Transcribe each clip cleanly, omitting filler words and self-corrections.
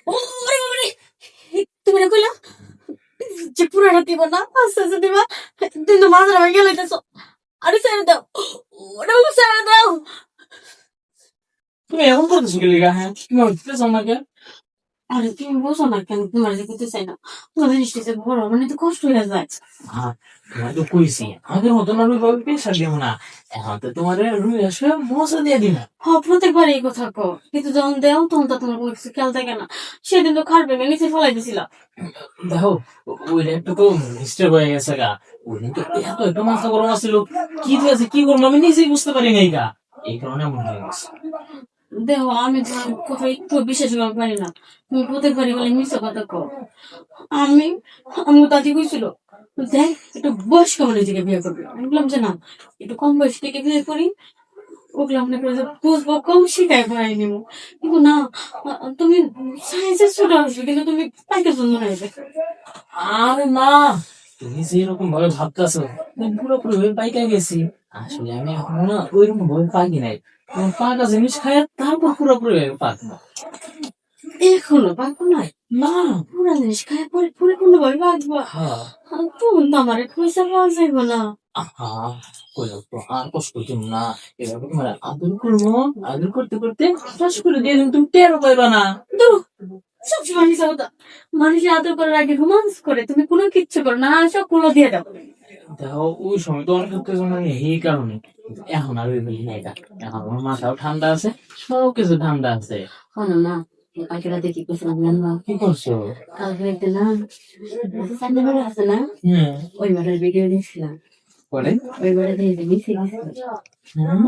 ওরে বাবারে, তুমি না কইলা যে পুরাটা দিব না, আস্তে আস্তে দিবা। তুমি তো মাঝে ভাগে লইতেছো। আরে ছেড়ে দাও, ওটা আমাকে ছেড়ে দাও। তুমি এমন করতেছো কি লিগা? হ্যাঁ, তুমি উঠতেছ আমাকে। আরে তুমি বোঝো না কেন, তোমার যে দিতে চাই না। তোমার জিনিসটা যে বড়, মানে তো কষ্ট হয়ে যায়। হ্যাঁ, তোমার তো কইছি আগের মতন আমি ভাবে প্রেশার দিব না। এখন তো তোমার রুমে এসে মশা দিয়ে দিন। হ, প্রত্যেকবার এই কথা কো, কিন্তু যখন দেও তখন তো তোমার কোনো কিছু খেয়াল থাকে না। সেদিন তো খাট ভেঙে নিচে ফেলাই দিছিলা। দেখো, ওইটা একটু তো ডিস্টার্ব হয়ে গেছে গা। ওই দিন তো এত একটু মাথা গরম আসছিল, কি হয়েছে কি করবো আমি নিজেই বুঝতে পারি নাই গা। এই কারণে এমন হয়ে গেছে। দেখো, আমি তোমার কথা একটু বিশ্বাস করতে পারি না। তুমি প্রত্যেকবারই বলে মিথ্যা কথা কো। আমি আমি দাদি কইছিল, দেখ একটু বয়স কম নিজেকে বিয়ে করবে। আমি বললাম যে না, একটু কম বয়স থেকে বিয়ে করি। ওগুলো মনে করে যে বুঝবো, কম শিখায় পড়াই নিবো। কিন্তু না, তুমি সাইজে ছোট আসবে, কিন্তু তুমি পাইকার জন্য নেবে। আরে না, তুমি যেরকম ভাবে ভাবতেছো আমি পুরোপুরি ভাবে পাইকা গেছি। আসলে আমি এখনো না ওইরকম ভাবে পাকি নাই। তোমার পাকা জিনিস খায় তারপর পুরোপুরি ভাবে পাকবো। এখনো পাকো নাই? না। পুরা জিনিস খায় পরে পরিপূর্ণ ভাবে পাকবো। হ্যাঁ। তখন তো আমার পয়সা পাওয়া যাইব না। আহা, কইলো তো আর কষ্ট করতাম না। এভাবে তোমার আদর করবো, আদর করতে করতে শ্বাস করে দিয়ে দিন, তুমি টেরও পাইবা না। ধরো, সবসময় মিশা কথা। মানুষের আদর করার আগে রোমান্স করে, তুমি কোনো কিচ্ছু করো না, সব কুলো দিয়ে দাও। দেখো, ওই সময় তো অনেক উত্তেজনা মানে এই কারণে। কিন্তু এখন আর ওইগুলি নাই গা। এখন আমার মাথাও ঠান্ডা আছে, সব কিছু ঠান্ডা আছে। শোনো না, পাখিরা দেখি করছিলাম জানবা। কি করছো? কালকে দেখতে না, সানডে বেড়া আছে না, হুম। ওই বেড়ার ভিডিও দেখছিলাম। পরে? ওই বেড়া দেখে নিচে গেছিল, হুম।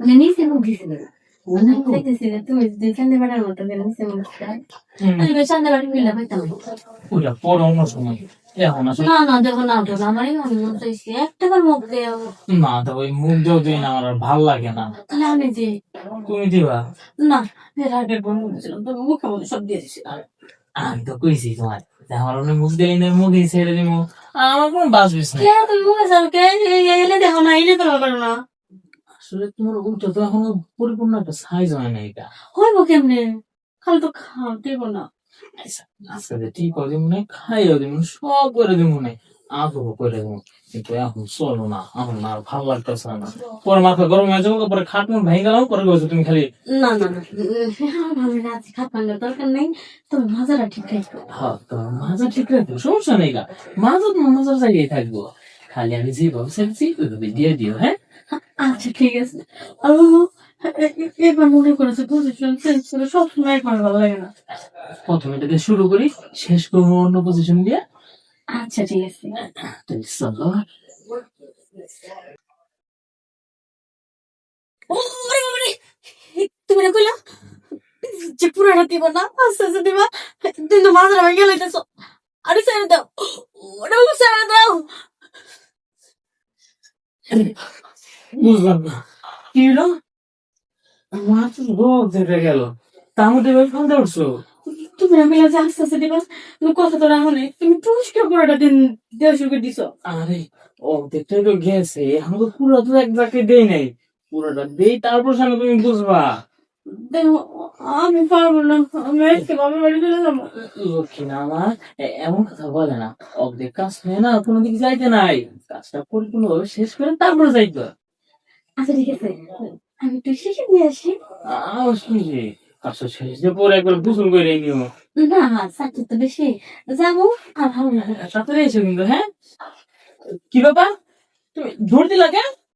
মানে নিচে মুখ গেছিল। মানে আমি দেখতেছি যে তুমি যদি সানডে বেড়ার মতো করে নিচে মুখ দাও, হুম। আমি ওই সানডে বেড়া মিলে পাইতাম। ওইটা পরে অন্য সময়। এখন আসলে না না, দেখো না, দেখো আমার এমন মন চাইছে একটাবার মুখ দেও। না, তো ওই মুখ দিয়েও দিই না, আমার আর ভাল লাগে না। তাহলে আমি যে, তুমি দিবা? না, এর আগের বন্ধু ছিলাম, তুমি মুখে মধ্যে সব দিয়ে দিছিলাম। আমি তো কইছি তোমার যে আমার অনেক মুখ দেয় না, মুখে ছেড়ে দিব। আমার কোনো বাঁচবিস নাই। কে তুমি মুখে চালকে এনে দেখো না, এনে তো পারো না। আসলে তোমার উল্টো তো এখনো পরিপূর্ণ একটা সাইজ হয় না এটা। হইব কেমনে? খালি তো খাও দেবো না। আচ্ছা, আজকে যে ঠিক করে দিব না, খাইও দিব না, সব করে দিব না, আদরও করে দিব। কিন্তু এখন চলো না, এখন না আর ভালো লাগতেছে না। পরে মাথা গরম হয়ে যাবো, পরে খাটমুট ভেঙে গেলাম, পরে বলছো তুমি খালি। না না না, ভালো না, আজকে খাত ভাঙার দরকার নেই। তুমি মজাটা ঠিক রাখো। হ্যাঁ, তো মাজা ঠিক রাখবো, সমস্যা নেই গা। মাজা তোমার মাজার জায়গায় থাকবো। খালি আমি যেভাবে চাইছি ওইভাবে দিয়ে দিও, হ্যাঁ? আচ্ছা ঠিক আছে। আর এবার মনে করেছে পজিশন চেঞ্জ করে সবসময় একবার ভালো লাগে না। প্রথমে এটাকে শুরু করি, শেষ করবো অন্য পজিশন দিয়ে। আচ্ছা ঠিক আছে। তো চলো। ওরে বাবারে, তুমি না কইলা যে পুরাটা দিব না, আস্তে আস্তে দিবা। তুমি তো মাঝে ভাগে লইতেছো। আরে ছেড়ে দাও, ওটা আমাকে ছেড়ে দাও। বুঝলাম না, কি হলো? মাছ রোগ ধরে গেল, তার মধ্যে এভাবে ফান্দা উঠছো। তুমি না কইলা যে আস্তে আস্তে দিবা, তুমি কথা তো রাখো নাই, তুমি টুসকে পুরাটা দিন দেওয়া শুরু করে দিছো। আরে, অর্ধেকটাই তো গেছে, এখন তো পুরো তো এক জায়গায় দেই নাই। পুরোটা দেই তারপর সামনে তুমি বুঝবা। দেখো, আমি পারবো না, আমি আজকে বাবার বাড়ি চলে যাবো। লক্ষ্মী না আমার, এমন কথা বলে না। অর্ধেক কাজ হয়ে না কোনো দিকে যাইতে নাই, কাজটা পরিপূর্ণ ভাবে শেষ করে তারপরে যাইতো। আচ্ছা ঠিক আছে, আমি একটু শেষে দিয়ে আসি। শুনছি, কাজটা শেষ দিয়ে পরে একবার গোসল করে নিও। না, সাথে তো বেশি যাবো, আর ভালো লাগে। তাড়াতাড়ি এসো কিন্তু, হ্যাঁ? কি ব্যাপার, তুমি দৌড় দিলা কেন?